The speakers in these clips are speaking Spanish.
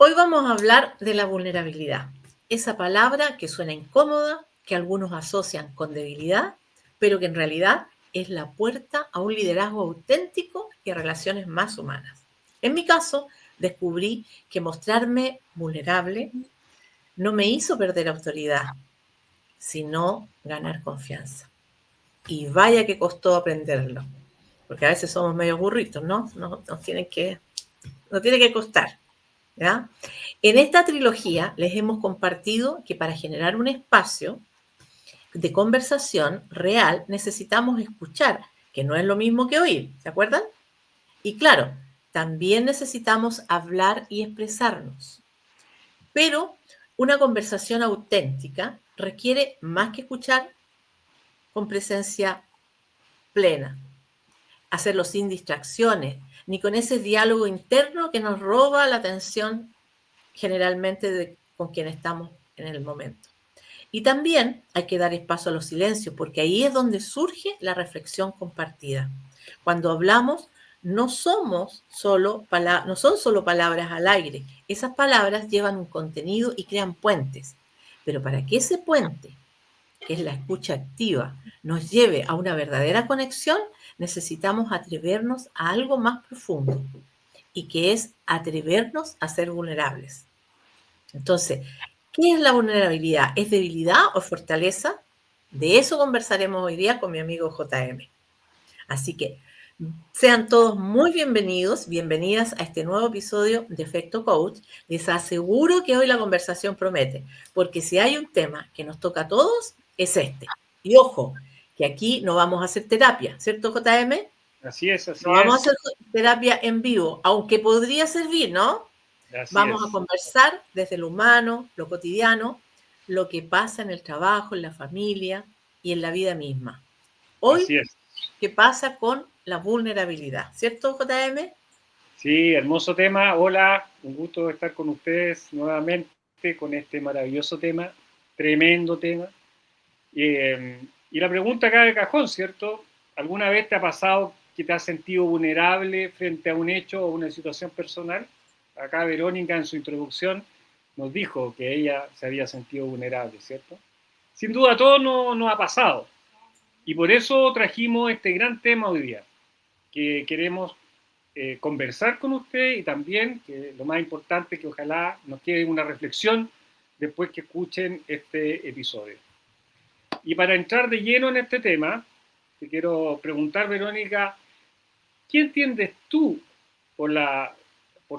Hoy vamos a hablar de la vulnerabilidad, esa palabra que suena incómoda, que algunos asocian con debilidad, pero que en realidad es la puerta a un liderazgo auténtico y a relaciones más humanas. En mi caso, descubrí que mostrarme vulnerable no me hizo perder autoridad, sino ganar confianza. Y vaya que costó aprenderlo, porque a veces somos medio burritos, ¿no? Nos tiene que costar. ¿Ya? En esta trilogía les hemos compartido que para generar un espacio de conversación real necesitamos escuchar, que no es lo mismo que oír, ¿se acuerdan? Y claro, también necesitamos hablar y expresarnos. Pero una conversación auténtica requiere más que escuchar con presencia plena, hacerlo sin distracciones, ni con ese diálogo interno que nos roba la atención generalmente con quien estamos en el momento. Y también hay que dar espacio a los silencios, porque ahí es donde surge la reflexión compartida. Cuando hablamos, no son solo palabras al aire. Esas palabras llevan un contenido y crean puentes. Pero para que ese puente, que es la escucha activa, nos lleve a una verdadera conexión, necesitamos atrevernos a algo más profundo, y que es atrevernos a ser vulnerables. Entonces, ¿qué es la vulnerabilidad? ¿Es debilidad o fortaleza? De eso conversaremos hoy día con mi amigo JM. Así que sean todos muy bienvenidos, bienvenidas a este nuevo episodio de Efecto Coach. Les aseguro que hoy la conversación promete, porque si hay un tema que nos toca a todos, es este. Y ojo, que aquí no vamos a hacer terapia, ¿cierto, JM? Así es, así No vamos a es. hacer terapia en vivo, aunque podría servir, ¿no? Así Vamos a es. conversar desde lo humano, lo cotidiano, lo que pasa en el trabajo, en la familia y en la vida misma. Hoy, Así es. ¿qué pasa con la vulnerabilidad? ¿Cierto, JM? Sí, hermoso tema. Hola, un gusto estar con ustedes nuevamente con este maravilloso tema, tremendo tema. Y la pregunta acá de cajón, ¿cierto? ¿Alguna vez te ha pasado que te has sentido vulnerable frente a un hecho o una situación personal? Acá Verónica en su introducción nos dijo que ella se había sentido vulnerable, ¿cierto? Sin duda, todo nos ha pasado. Y por eso trajimos este gran tema hoy día, que queremos conversar con usted y también, que lo más importante, que ojalá nos quede una reflexión después que escuchen este episodio. Y para entrar de lleno en este tema, te quiero preguntar, Verónica, ¿qué entiendes tú por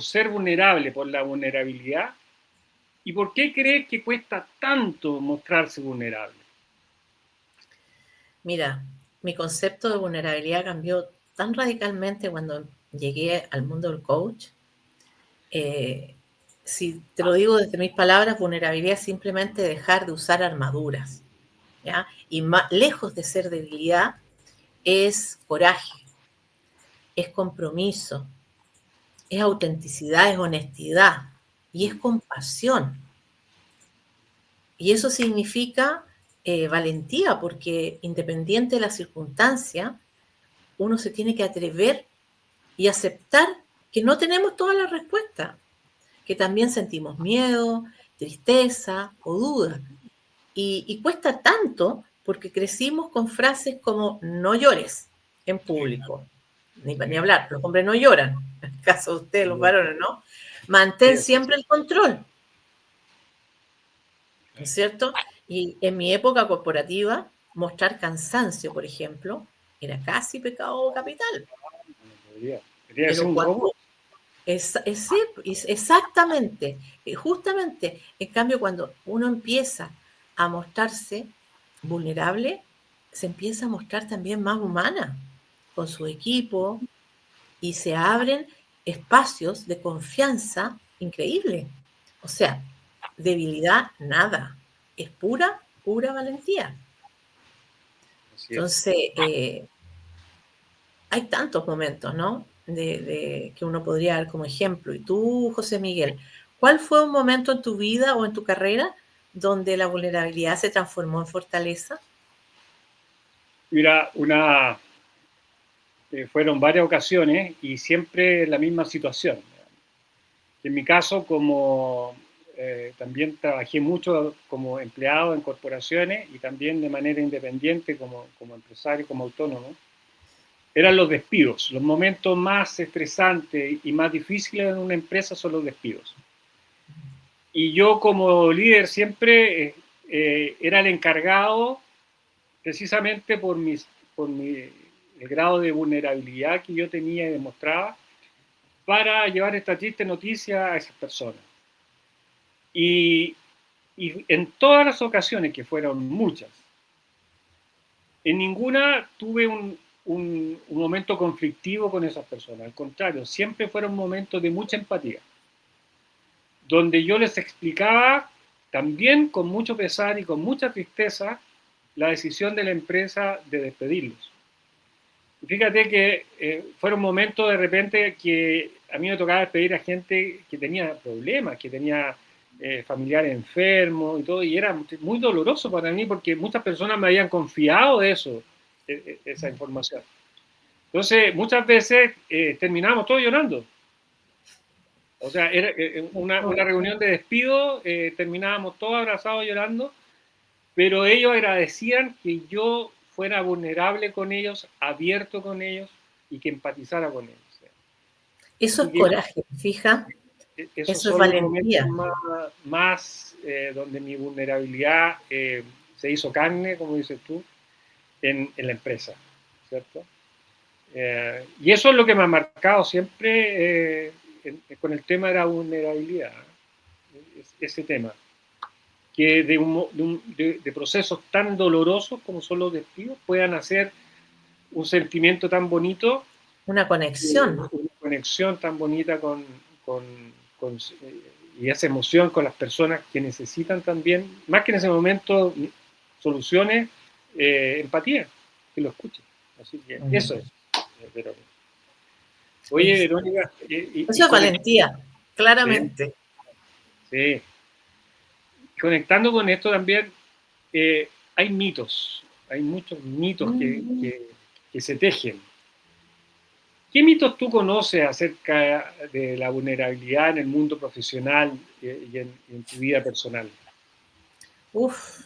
ser vulnerable, por la vulnerabilidad? ¿Y por qué crees que cuesta tanto mostrarse vulnerable? Mira, mi concepto de vulnerabilidad cambió tan radicalmente cuando llegué al mundo del coach. Eh, si te lo digo desde mis palabras, vulnerabilidad es simplemente dejar de usar armaduras, ¿ya? Y lejos de ser debilidad, es coraje, es compromiso, es autenticidad, es honestidad y es compasión. Y eso significa valentía, porque independiente de la circunstancia, uno se tiene que atrever y aceptar que no tenemos todas las respuestas, que también sentimos miedo, tristeza o duda. Y cuesta tanto porque crecimos con frases como no llores en Sí, público, ni sí, hablar, los hombres no lloran, en el caso de ustedes, los varones, ¿no? Mantén sí, siempre el control, ¿no es cierto? Y en mi época corporativa, mostrar cansancio, por ejemplo, era casi pecado capital. debería ser Pero un robot. cuando exactamente, justamente, en cambio, cuando uno empieza a mostrarse vulnerable, se empieza a mostrar también más humana con su equipo y se abren espacios de confianza increíble. O sea, debilidad, nada. Es pura, pura valentía. Así es. Entonces, hay tantos momentos, ¿no? Que uno podría dar como ejemplo. Y tú, José Miguel, ¿cuál fue un momento en tu vida o en tu carrera donde la vulnerabilidad se transformó en fortaleza? Mira, fueron varias ocasiones y siempre la misma situación. En mi caso, como también trabajé mucho como empleado en corporaciones y también de manera independiente como empresario, como autónomo, eran los despidos. Los momentos más estresantes y más difíciles en una empresa son los despidos. Y yo como líder siempre era el encargado, precisamente el grado de vulnerabilidad que yo tenía y demostraba, para llevar esta triste noticia a esas personas. Y, y en todas las ocasiones, que fueron muchas, en ninguna tuve un momento conflictivo con esas personas. Al contrario, siempre fueron momentos de mucha empatía, donde yo les explicaba también con mucho pesar y con mucha tristeza la decisión de la empresa de despedirlos. Y fíjate que fueron momentos de repente que a mí me tocaba despedir a gente que tenía problemas, que tenía familiares enfermos y todo, y era muy doloroso para mí porque muchas personas me habían confiado eso, esa información. Entonces, muchas veces terminábamos todos llorando. O sea, era una reunión de despido, terminábamos todos abrazados llorando, pero ellos agradecían que yo fuera vulnerable con ellos, abierto con ellos y que empatizara con ellos. Eso es Así que coraje, fija. esos Eso es son los momentos valentía. más donde mi vulnerabilidad se hizo carne, como dices tú, en la empresa, ¿cierto? Y eso es lo que me ha marcado siempre con el tema de la vulnerabilidad, ese tema, que de procesos tan dolorosos como son los despidos puedan hacer un sentimiento tan bonito, Una conexión. una conexión tan bonita con, con, y esa emoción con las personas que necesitan también, más que en ese momento, soluciones, empatía, que lo escuchen. Así que eso es. Pero, oye, Sí. Verónica, Eso es valentía, sí, claramente. sí. Conectando con esto también, hay mitos, hay muchos mitos Mm. que se tejen. ¿Qué mitos tú conoces acerca de la vulnerabilidad en el mundo profesional y en tu vida personal? Uf,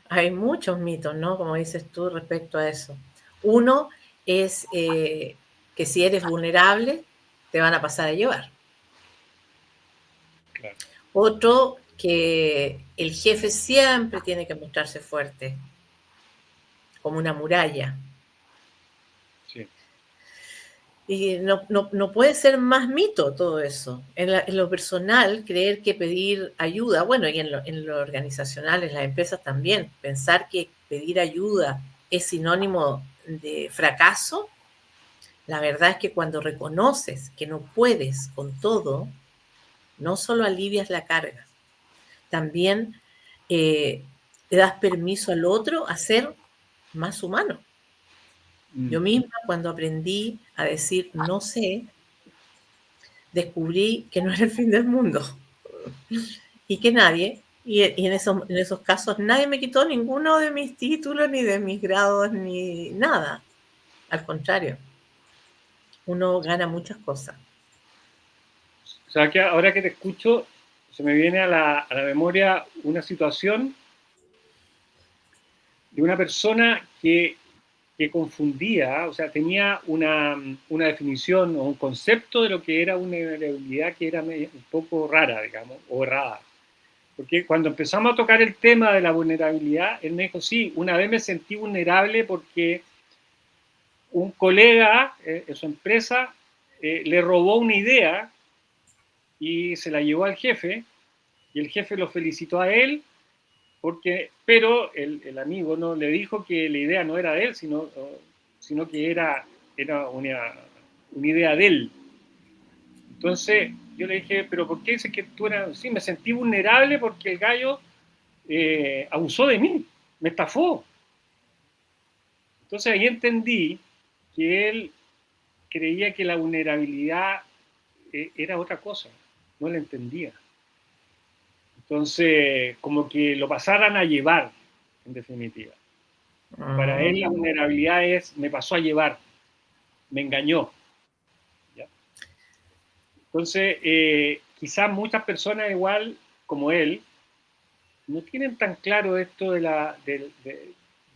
hay muchos mitos, ¿no? Como dices tú respecto a eso. Uno es que si eres vulnerable, te van a pasar a llevar. Claro, Otro, que el jefe siempre tiene que mostrarse fuerte, como una muralla. sí. Y no puede ser más mito todo eso. En lo personal, creer que pedir ayuda, bueno, y en lo organizacional, en las empresas también, pensar que pedir ayuda es sinónimo de fracaso, la verdad es que cuando reconoces que no puedes con todo, no solo alivias la carga, también le das permiso al otro a ser más humano. Mm. Yo misma, cuando aprendí a decir no sé, descubrí que no era el fin del mundo y que nadie, y en esos casos nadie me quitó ninguno de mis títulos, ni de mis grados, ni nada. Al contrario, uno gana muchas cosas. O sea, que ahora que te escucho, se me viene a la memoria una situación de una persona que confundía, o sea, tenía una definición o un concepto de lo que era una vulnerabilidad que era un poco rara, digamos, o errada. Porque cuando empezamos a tocar el tema de la vulnerabilidad, él me dijo, sí, una vez me sentí vulnerable porque un colega en su empresa le robó una idea y se la llevó al jefe, y el jefe lo felicitó a él, pero el amigo no le dijo que la idea no era de él, sino que era una idea de él. Entonces yo le dije, pero ¿por qué dices que tú eras? Sí, me sentí vulnerable porque el gallo abusó de mí, me estafó. Entonces ahí entendí que él creía que la vulnerabilidad era otra cosa, no la entendía. Entonces, como que lo pasaran a llevar, en definitiva. Para él la Mm. vulnerabilidad es, me pasó a llevar, me engañó. ¿Ya? Entonces, quizás muchas personas igual como él no tienen tan claro esto de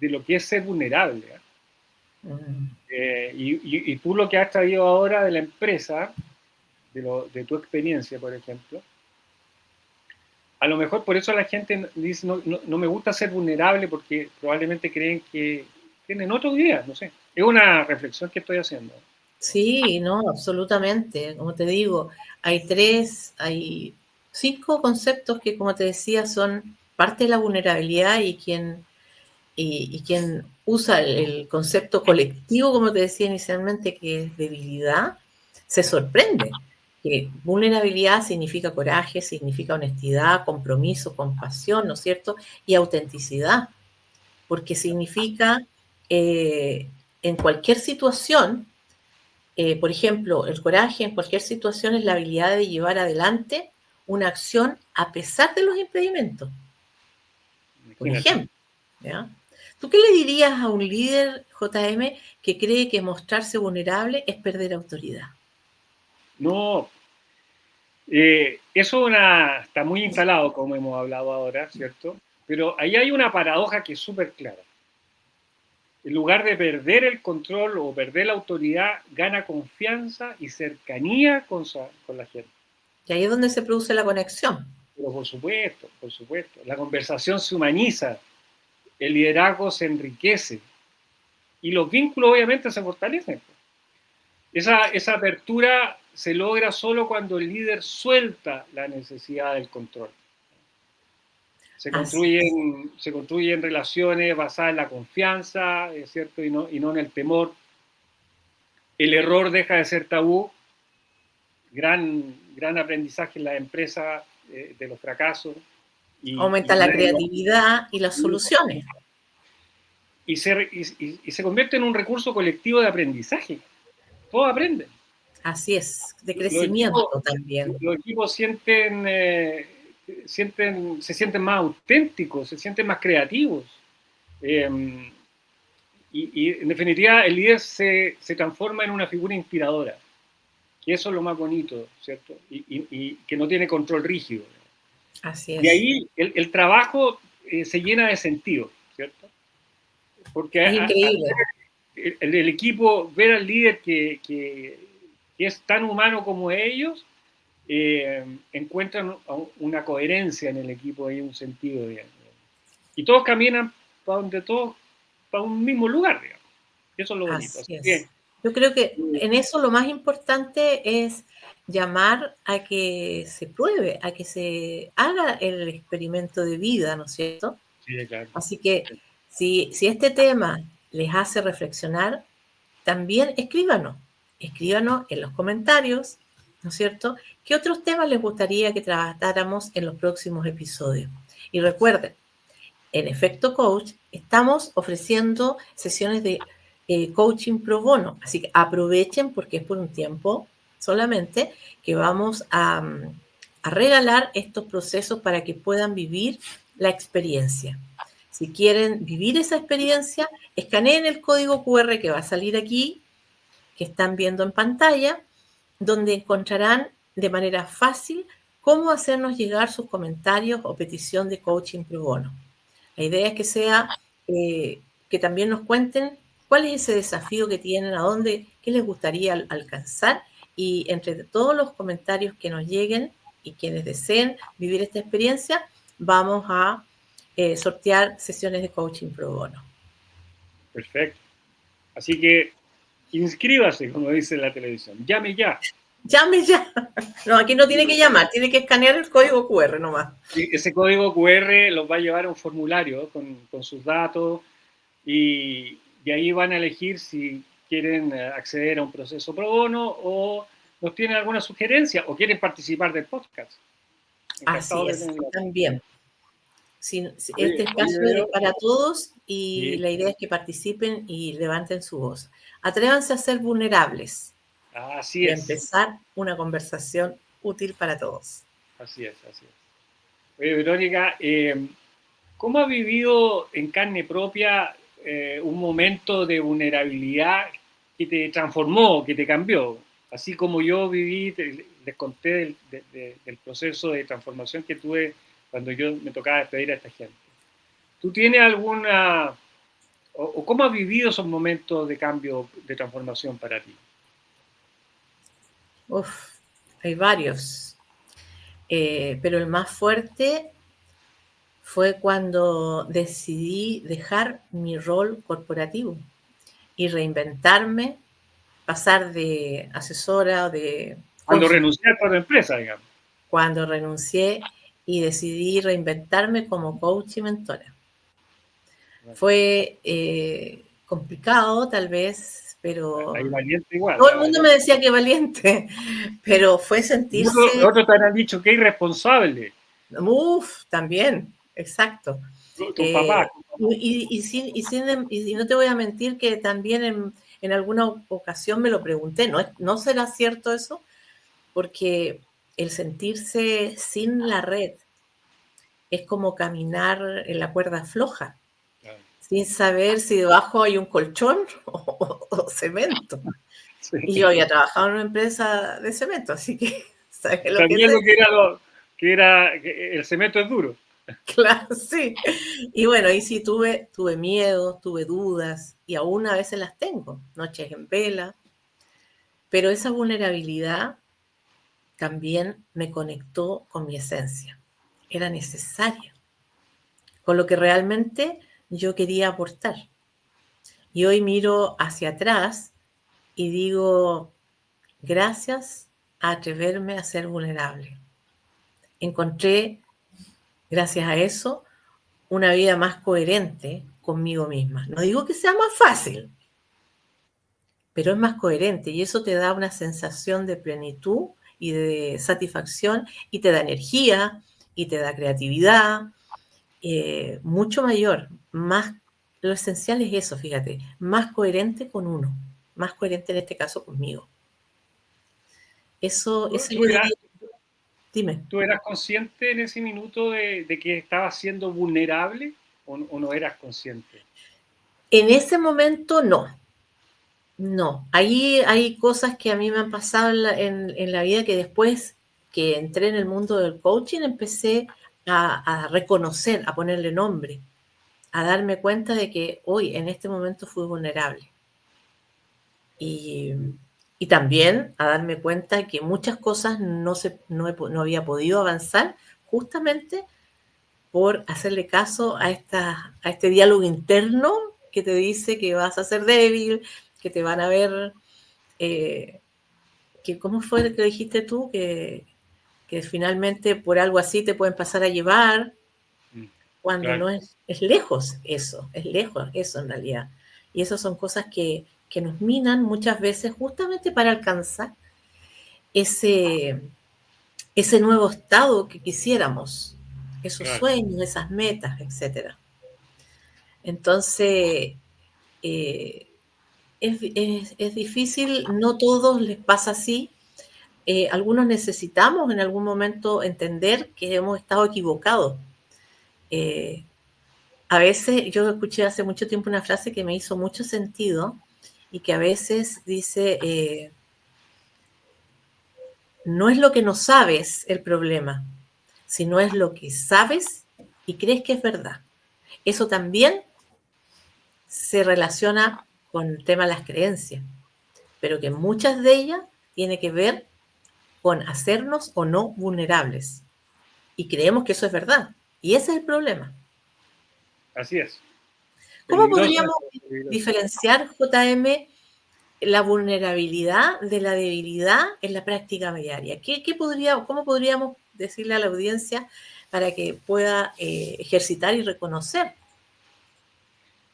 lo que es ser vulnerable. Y tú lo que has traído ahora de la empresa, de tu experiencia, por ejemplo, a lo mejor por eso la gente dice, no me gusta ser vulnerable porque probablemente creen que tienen otro día, no sé. Es una reflexión que estoy haciendo. Sí, no, absolutamente. Como te digo, hay 5 conceptos que, como te decía, son parte de la vulnerabilidad y quien usa el concepto colectivo, como te decía inicialmente, que es debilidad, se sorprende. Que vulnerabilidad significa coraje, significa honestidad, compromiso, compasión, ¿no es cierto? Y autenticidad, porque significa en cualquier situación, por ejemplo, el coraje en cualquier situación es la habilidad de llevar adelante una acción a pesar de los impedimentos. Por Imagínate. ejemplo, ¿ya? ¿Tú qué le dirías a un líder, JM, que cree que mostrarse vulnerable es perder autoridad? No, eso está muy instalado, como hemos hablado ahora, ¿cierto? Pero ahí hay una paradoja que es súper clara. En lugar de perder el control o perder la autoridad, gana confianza y cercanía con la gente. Y ahí es donde se produce la conexión. Pero por supuesto, la conversación se humaniza, el liderazgo se enriquece y los vínculos obviamente se fortalecen. Esa apertura se logra solo cuando el líder suelta la necesidad del control. Así es. Se construyen relaciones basadas en la confianza, ¿es cierto? Y no en el temor. El error deja de ser tabú. Gran aprendizaje en la empresa de los fracasos. Aumenta la creatividad y las soluciones. Se convierte en un recurso colectivo de aprendizaje. Todos aprenden. Así es, de Los equipos, crecimiento también. los equipos se sienten más auténticos, se sienten más creativos. Eh, y en definitiva, el líder se transforma en una figura inspiradora. Que eso es lo más bonito, ¿cierto? Y que no tiene control rígido. Así De es. ahí el trabajo se llena de sentido, ¿cierto? Porque Es increíble. el equipo, ver al líder que es tan humano como ellos, encuentran una coherencia en el equipo y un sentido, digamos. Y todos caminan para un mismo lugar, digamos. Eso es lo bonito. Así Así que, es. Yo creo que en eso lo más importante es llamar a que se pruebe, a que se haga el experimento de vida, ¿no es cierto? sí, claro. Así que si este tema les hace reflexionar, también escríbanos en los comentarios, ¿no es cierto? ¿Qué otros temas les gustaría que tratáramos en los próximos episodios? Y recuerden, en Efecto Coach estamos ofreciendo sesiones de coaching pro bono, así que aprovechen porque es por un tiempo solamente que vamos a regalar estos procesos para que puedan vivir la experiencia. Si quieren vivir esa experiencia, escaneen el código QR que va a salir aquí, que están viendo en pantalla, donde encontrarán de manera fácil cómo hacernos llegar sus comentarios o petición de coaching pro bono. La idea es que sea, que también nos cuenten cuál es ese desafío que tienen, qué les gustaría alcanzar, y entre todos los comentarios que nos lleguen y quienes deseen vivir esta experiencia, vamos a sortear sesiones de coaching pro bono. Perfecto. Así que inscríbase, como dice la televisión. Llame ya. Llame ya. No, aquí no tiene que llamar, tiene que escanear el código QR nomás. Ese código QR los va a llevar a un formulario con sus datos y ahí van a elegir si quieren acceder a un proceso pro bono o nos tienen alguna sugerencia o quieren participar del podcast. Así Encantado de es, tenerlo. también. Este espacio Oye, es para todos y sí, la idea es que participen y levanten su voz. Atrévanse a ser vulnerables así y a es, empezar una conversación útil para todos. así es, así es. Oye, Verónica, ¿cómo ha vivido en carne propia un momento de vulnerabilidad que te transformó, que te cambió? Así como yo viví les conté del proceso de transformación que tuve cuando yo me tocaba despedir a esta gente. ¿Tú tienes alguna, o cómo has vivido esos momentos de cambio, de transformación para ti? Uf, hay varios. Pero el más fuerte fue cuando decidí dejar mi rol corporativo y reinventarme, pasar de asesora o de Cuando consultora, renunciaste a tu empresa, digamos. cuando renuncié y decidí reinventarme como coach y mentora. Fue complicado tal vez, pero Ahí valiente igual. todo el mundo me decía que valiente, pero fue sentirse, Otros te han dicho que irresponsable. también, exacto. Tus papás. Y no te voy a mentir que también en alguna ocasión me lo pregunté, ¿no será cierto eso? Porque el sentirse sin la red es como caminar en la cuerda floja, Claro. sin saber si debajo hay un colchón o cemento. Sí. Y yo había trabajado en una empresa de cemento, así que sabes lo que es Sabía lo eso. que el cemento es duro. Claro, sí. Y bueno, y sí tuve miedo, tuve dudas, y aún a veces las tengo, noches en vela, pero esa vulnerabilidad también me conectó con mi esencia. Era necesaria, con lo que realmente yo quería aportar. Y hoy miro hacia atrás y digo, gracias a atreverme a ser vulnerable. Encontré, gracias a eso, una vida más coherente conmigo misma. No digo que sea más fácil, pero es más coherente y eso te da una sensación de plenitud y de satisfacción y te da energía y te da creatividad mucho mayor, más, lo esencial es eso, fíjate, más coherente con uno, más coherente en este caso conmigo. Eso yo diría, dime. ¿Tú eras consciente en ese minuto de que estabas siendo vulnerable o no eras consciente? En ese momento no. Ahí hay cosas que a mí me han pasado en la vida que después que entré en el mundo del coaching empecé a reconocer, a ponerle nombre, a darme cuenta de que hoy en este momento fui vulnerable. Y, y también a darme cuenta que muchas cosas no había podido avanzar justamente por hacerle caso a este diálogo interno que te dice que vas a ser débil, que te van a ver, eh, que ¿cómo fue que dijiste tú? Que finalmente por algo así te pueden pasar a llevar, cuando Claro. no es lejos eso en realidad. Y esas son cosas que nos minan muchas veces justamente para alcanzar ese, ese nuevo estado que quisiéramos, esos Claro. sueños, esas metas, etcétera. Entonces, eh, es difícil, no todos les pasa así. Algunos necesitamos en algún momento entender que hemos estado equivocados. Eh, a veces, yo escuché hace mucho tiempo una frase que me hizo mucho sentido y que a veces dice, no es lo que no sabes el problema, sino es lo que sabes y crees que es verdad. Eso también se relaciona con el tema de las creencias, pero que muchas de ellas tienen que ver con hacernos o no vulnerables. Y creemos que eso es verdad. Y ese es el problema. Así es. ¿Cómo Peligroso podríamos eso, peligroso. diferenciar, JM, la vulnerabilidad de la debilidad en la práctica diaria? ¿Cómo podríamos decirle a la audiencia para que pueda ejercitar y reconocer?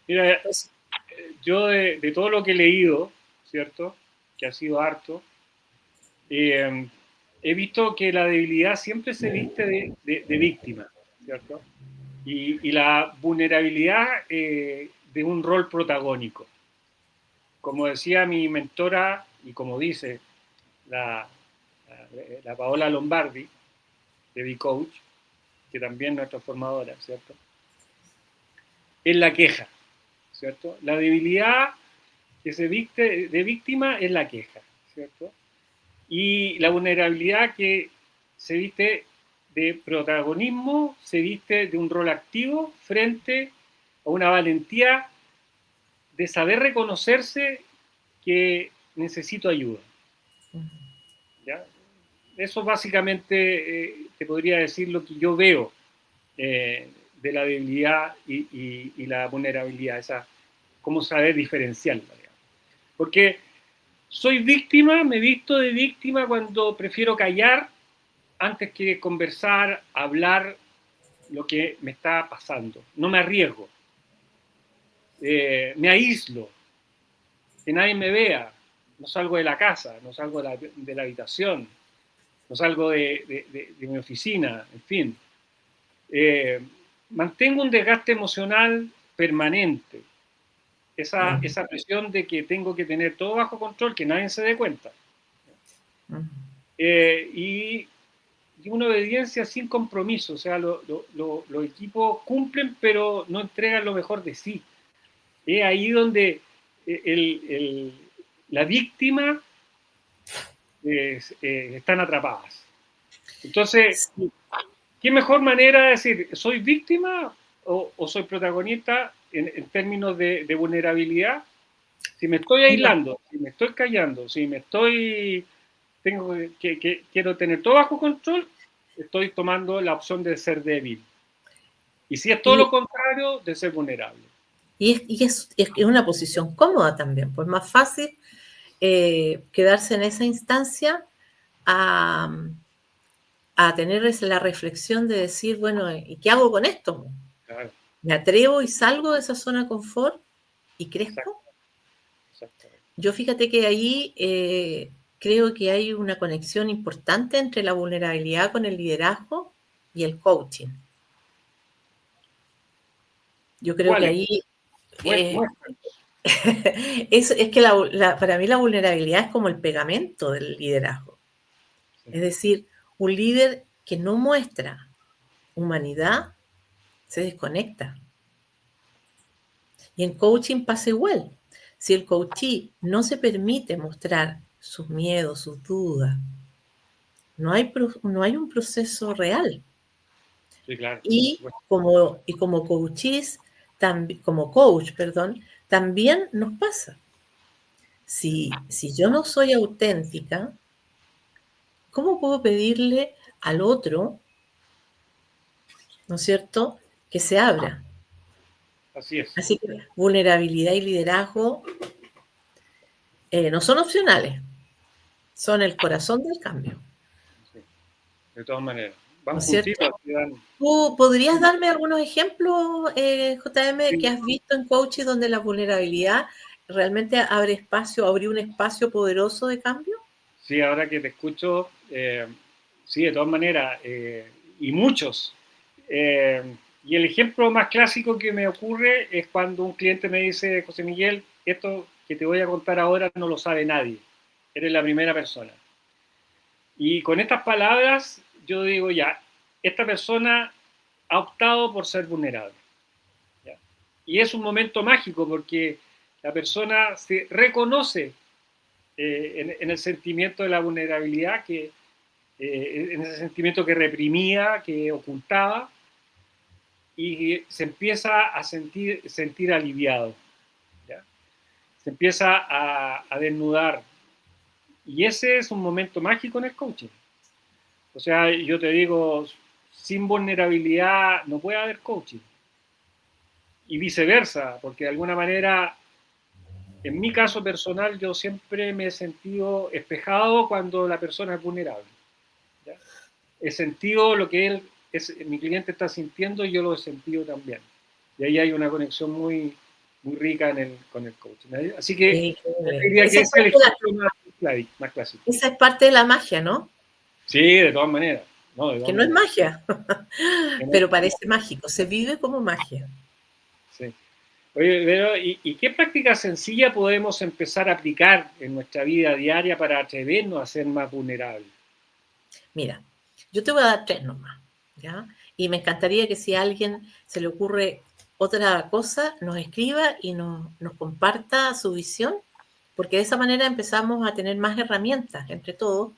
Mira, Pues, yo de todo lo que he leído, ¿cierto? Que ha sido harto, he visto que la debilidad siempre se viste de víctima, ¿cierto? Y la vulnerabilidad de un rol protagónico. Como decía mi mentora y como dice la, la Paola Lombardi, de B-Coach, que también es nuestra formadora, ¿cierto? Es la queja, ¿cierto? La debilidad que se viste de víctima es la queja, ¿cierto? y la vulnerabilidad que se viste de protagonismo, se viste de un rol activo frente a una valentía de saber reconocerse que necesito ayuda. ¿Ya? Eso básicamente te podría decir lo que yo veo de la debilidad y la vulnerabilidad, esa, cómo saber diferenciarla. Digamos. Porque soy víctima, me visto de víctima cuando prefiero callar antes que conversar, hablar lo que me está pasando. No me arriesgo, me aíslo, que nadie me vea, no salgo de la casa, no salgo de la habitación, no salgo de mi oficina, en fin. Mantengo un desgaste emocional permanente, esa presión de que tengo que tener todo bajo control, que nadie se dé cuenta. Y una obediencia sin compromiso, o sea, los equipos cumplen pero no entregan lo mejor de sí. Es ahí donde la víctima están atrapadas. Entonces, Sí. ¿qué mejor manera de decir, soy víctima o soy protagonista en términos de vulnerabilidad? Si me estoy aislando, si me estoy callando, si me estoy, tengo quiero tener todo bajo control, estoy tomando la opción de ser débil. Y si es todo lo contrario, de ser vulnerable. Es una posición cómoda también, pues más fácil quedarse en esa instancia a tener la reflexión de decir, bueno, ¿y qué hago con esto? Claro. ¿Me atrevo y salgo de esa zona de confort y crezco? Exacto. Yo fíjate que ahí creo que hay una conexión importante entre la vulnerabilidad con el liderazgo y el coaching. Yo creo que ¿Cuál es? ahí es que para mí la vulnerabilidad es como el pegamento del liderazgo. Sí. Es decir, un líder que no muestra humanidad se desconecta. Y en coaching pasa igual. Si el coachee no se permite mostrar sus miedos, sus dudas, no hay un proceso real. Sí, claro. Y como coaches, como coach, perdón, también nos pasa. Si yo no soy auténtica, ¿cómo puedo pedirle al otro, ¿no es cierto?, que se abra? Así es. Así que vulnerabilidad y liderazgo no son opcionales, son el corazón del cambio, Sí. De todas maneras. ¿no Van es cierto? juntitos. ¿Tú podrías darme algunos ejemplos, JM, que Sí, has visto en coaches donde la vulnerabilidad realmente abrió un espacio poderoso de cambio? sí, ahora que te escucho, sí, de todas maneras, y muchos. Y el ejemplo más clásico que me ocurre es cuando un cliente me dice, José Miguel, esto que te voy a contar ahora no lo sabe nadie, eres la primera persona. Y con estas palabras yo digo, ya, esta persona ha optado por ser vulnerable. ¿Ya? Y es un momento mágico porque la persona se reconoce en el sentimiento de la vulnerabilidad, en ese sentimiento que reprimía, que ocultaba, y se empieza a sentir aliviado. ¿Ya? Se empieza a desnudar. Y ese es un momento mágico en el coaching. O sea, yo te digo, sin vulnerabilidad no puede haber coaching. Y viceversa, porque de alguna manera, en mi caso personal, yo siempre me he sentido espejado cuando la persona es vulnerable. ¿Ya? He sentido lo que mi cliente está sintiendo y yo lo he sentido también. Y ahí hay una conexión muy, muy rica con el coaching. Así que Increíble. diría que ese es el ejemplo más clásico. Esa es parte de la magia, ¿no? Sí, de todas maneras. No, de Que todas no es maneras. magia, No, pero parece mágico, se vive como magia. sí. Oye, pero, ¿y qué práctica sencilla podemos empezar a aplicar en nuestra vida diaria para atrevernos a ser más vulnerables? Mira, yo te voy a dar 3 nomás, ¿ya? Y me encantaría que si a alguien se le ocurre otra cosa, nos escriba y nos comparta su visión porque de esa manera empezamos a tener más herramientas, entre todos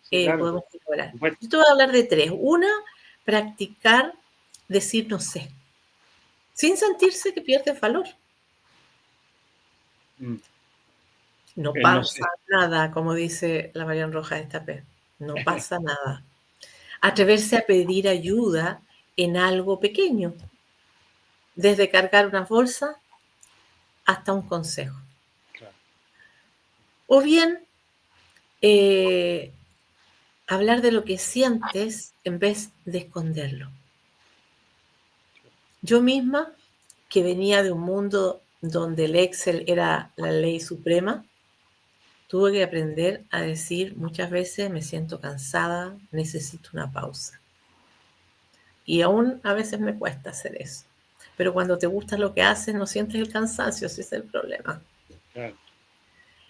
Sí, claro. podemos colaborar. Bueno. Yo te voy a hablar de 3. Una, practicar decir no sé, sin sentirse que pierdes valor. No No sé. pasa nada, como dice la Marian Rojas Estapé. No pasa nada. Atreverse a pedir ayuda en algo pequeño, desde cargar una bolsa hasta un consejo. Claro. O bien, hablar de lo que sientes en vez de esconderlo. Yo misma, que venía de un mundo donde el Excel era la ley suprema, tuve que aprender a decir muchas veces me siento cansada, necesito una pausa. Y aún a veces me cuesta hacer eso. Pero cuando te gusta lo que haces, no sientes el cansancio, ese es el problema. Claro.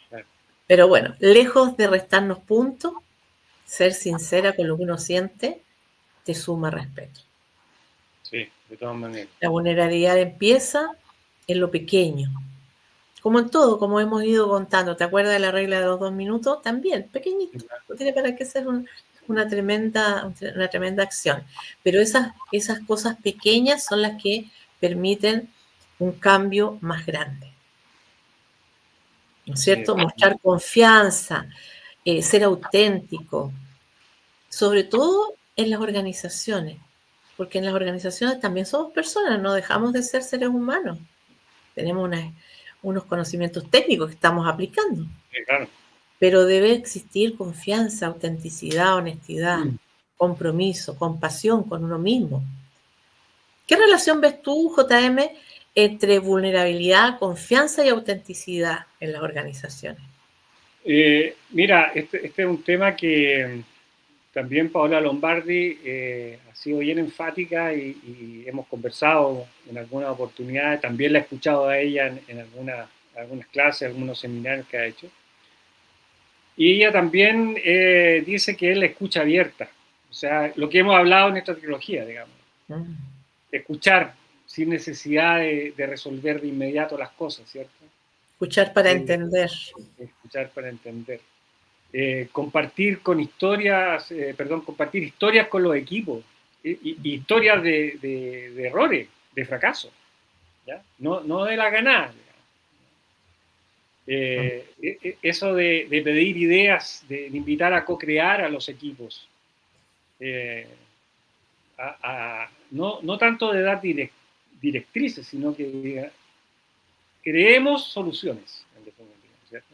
Claro. Pero bueno, lejos de restarnos puntos, ser sincera con lo que uno siente te suma respeto. Sí, de todas maneras. La vulnerabilidad empieza en lo pequeño. Como en todo, como hemos ido contando. ¿Te acuerdas de la regla de los 2 minutos? También, pequeñito. No tiene para qué ser una tremenda acción. Pero esas cosas pequeñas son las que permiten un cambio más grande. ¿No es cierto? Sí. Mostrar confianza, ser auténtico. Sobre todo en las organizaciones. Porque en las organizaciones también somos personas, no dejamos de ser seres humanos. Tenemos unos conocimientos técnicos que estamos aplicando. Sí, claro. Pero debe existir confianza, autenticidad, honestidad, compromiso, compasión con uno mismo. ¿Qué relación ves tú, JM, entre vulnerabilidad, confianza y autenticidad en las organizaciones? Mira, este es un tema que también Paola Lombardi ha sido bien enfática y hemos conversado en algunas oportunidades. También la he escuchado a ella en algunas clases, algunos seminarios que ha hecho. Y ella también dice que es la escucha abierta. O sea, lo que hemos hablado en esta trilogía, digamos. Escuchar sin necesidad de resolver de inmediato las cosas, ¿cierto? Escuchar para entender. Escuchar para entender. Compartir historias con los equipos, historias de errores, de fracaso, ¿ya? No de la ganada. Eso de pedir ideas, de invitar a co-crear a los equipos, no tanto de dar directrices, sino que creemos soluciones, en definitiva, ¿cierto?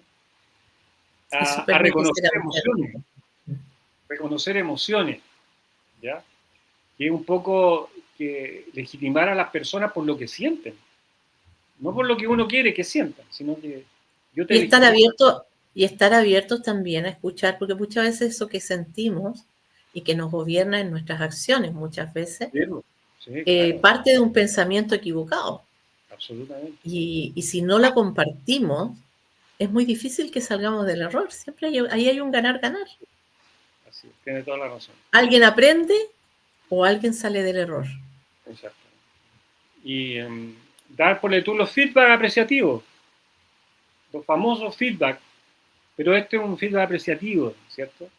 A reconocer emociones, ¿ya? Que es un poco que legitimar a las personas por lo que sienten, no por lo que uno quiere que sientan, sino que yo te y estar abiertos también a escuchar, porque muchas veces eso que sentimos y que nos gobierna en nuestras acciones, muchas veces, sí, claro. Parte de un pensamiento equivocado. Absolutamente. Y si no la compartimos, es muy difícil que salgamos del error. Siempre ahí hay un ganar-ganar. Así, tiene toda la razón. Alguien aprende o alguien sale del error. Exacto. Y dar, ponle tú, los feedback apreciativos, los famosos feedback, pero este es un feedback apreciativo, ¿cierto?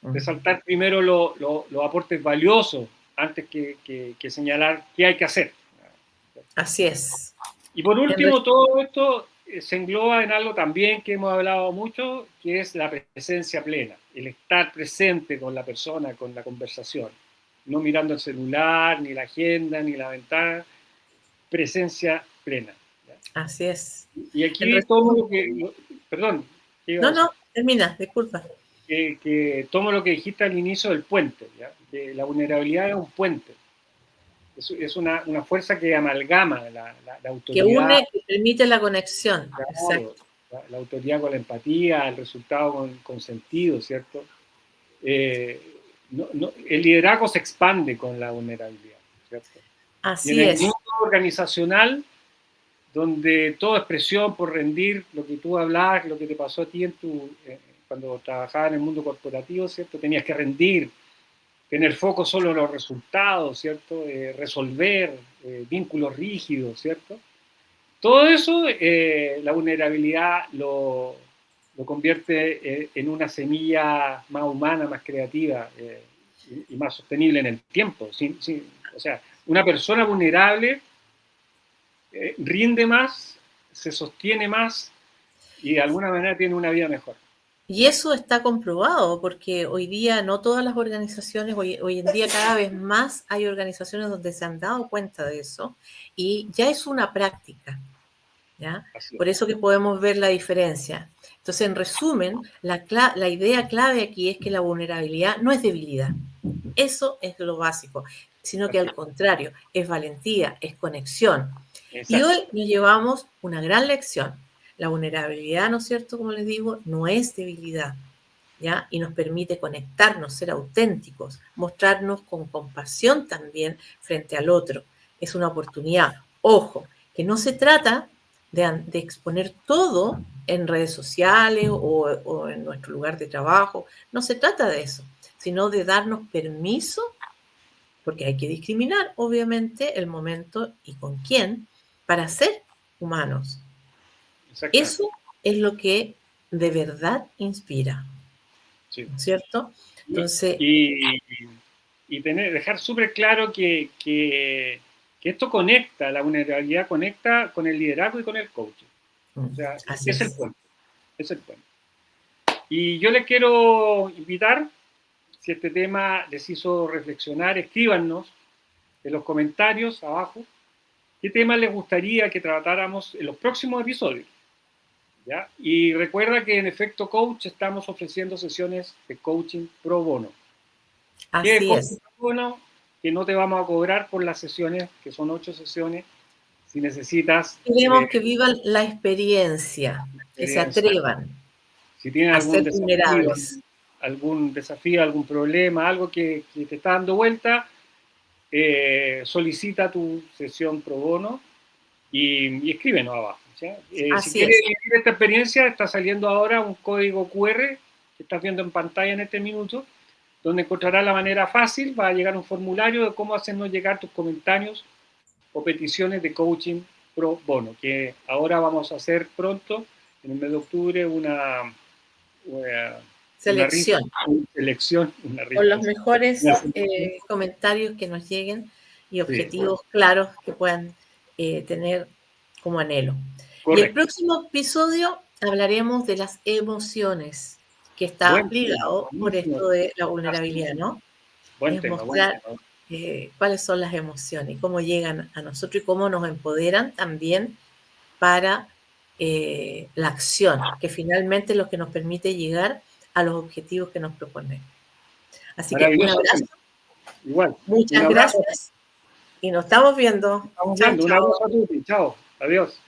Resaltar primero los aportes valiosos antes que señalar qué hay que hacer. Así es. Y por último, todo esto se engloba en algo también que hemos hablado mucho, que es la presencia plena, el estar presente con la persona, con la conversación, no mirando el celular, ni la agenda, ni la ventana, presencia plena. ¿Ya? Así es. Y aquí tomo lo que... Perdón. No, termina, disculpa. Que tomo lo que dijiste al inicio del puente, ¿ya? Que la vulnerabilidad es un puente. Es una fuerza que amalgama la autoridad. Que une, que permite la conexión. Claro, exacto. La autoridad con la empatía, el resultado con sentido, ¿cierto? El liderazgo se expande con la vulnerabilidad, ¿cierto? Así y en es. el mundo organizacional, donde toda expresión por rendir, lo que tú hablabas, lo que te pasó a ti cuando trabajabas en el mundo corporativo, ¿cierto? Tenías que rendir, tener foco solo en los resultados, ¿cierto? Resolver, vínculos rígidos, ¿cierto? Todo eso, la vulnerabilidad lo lo convierte en una semilla más humana, más creativa y más sostenible en el tiempo. O sea, una persona vulnerable rinde más, se sostiene más y de alguna manera tiene una vida mejor. Y eso está comprobado, porque hoy día no todas las organizaciones, hoy en día cada vez más hay organizaciones donde se han dado cuenta de eso y ya es una práctica, ¿ya? Por eso que podemos ver la diferencia. Entonces, en resumen, la idea clave aquí es que la vulnerabilidad no es debilidad. Eso es lo básico, sino que al contrario, es valentía, es conexión. Exacto. Y hoy nos llevamos una gran lección. La vulnerabilidad, ¿no es cierto? Como les digo, no es debilidad, ¿ya? Y nos permite conectarnos, ser auténticos, mostrarnos con compasión también frente al otro. Es una oportunidad. Ojo, que no se trata de exponer todo en redes sociales o en nuestro lugar de trabajo. No se trata de eso, sino de darnos permiso, porque hay que discriminar, obviamente, el momento y con quién, para ser humanos. Eso es lo que de verdad inspira, sí. ¿No es cierto? Entonces, y dejar súper claro que esto conecta, la vulnerabilidad conecta con el liderazgo y con el coaching. O sea, es el puente. Es el puente. Y yo les quiero invitar, si este tema les hizo reflexionar, escríbanos en los comentarios abajo qué tema les gustaría que tratáramos en los próximos episodios. ¿Ya? Y recuerda que en Efecto Coach estamos ofreciendo sesiones de coaching pro bono. Así es. Pro bono, que no te vamos a cobrar por las sesiones, que son 8 sesiones, si necesitas. Queremos que vivan la experiencia, que se atrevan. Si tienen algún desafío, algún problema, algo que te está dando vuelta, solicita tu sesión pro bono y escríbenos abajo. Si quieres vivir esta experiencia, está saliendo ahora un código QR que estás viendo en pantalla en este minuto, donde encontrarás la manera fácil, va a llegar un formulario de cómo hacernos llegar tus comentarios o peticiones de coaching pro bono, que ahora vamos a hacer pronto, en el mes de octubre, una selección. Con los mejores comentarios que nos lleguen y objetivos claros que puedan tener como anhelo. Correcto. Y el próximo episodio hablaremos de las emociones, que está ligado por esto de la vulnerabilidad, ¿no? Es mostrar cuáles son las emociones y cómo llegan a nosotros y cómo nos empoderan también para la acción, que finalmente es lo que nos permite llegar a los objetivos que nos proponemos. Así que un abrazo. Igual. Muchas gracias. Y nos estamos viendo. Un abrazo a todos. Chao. Adiós.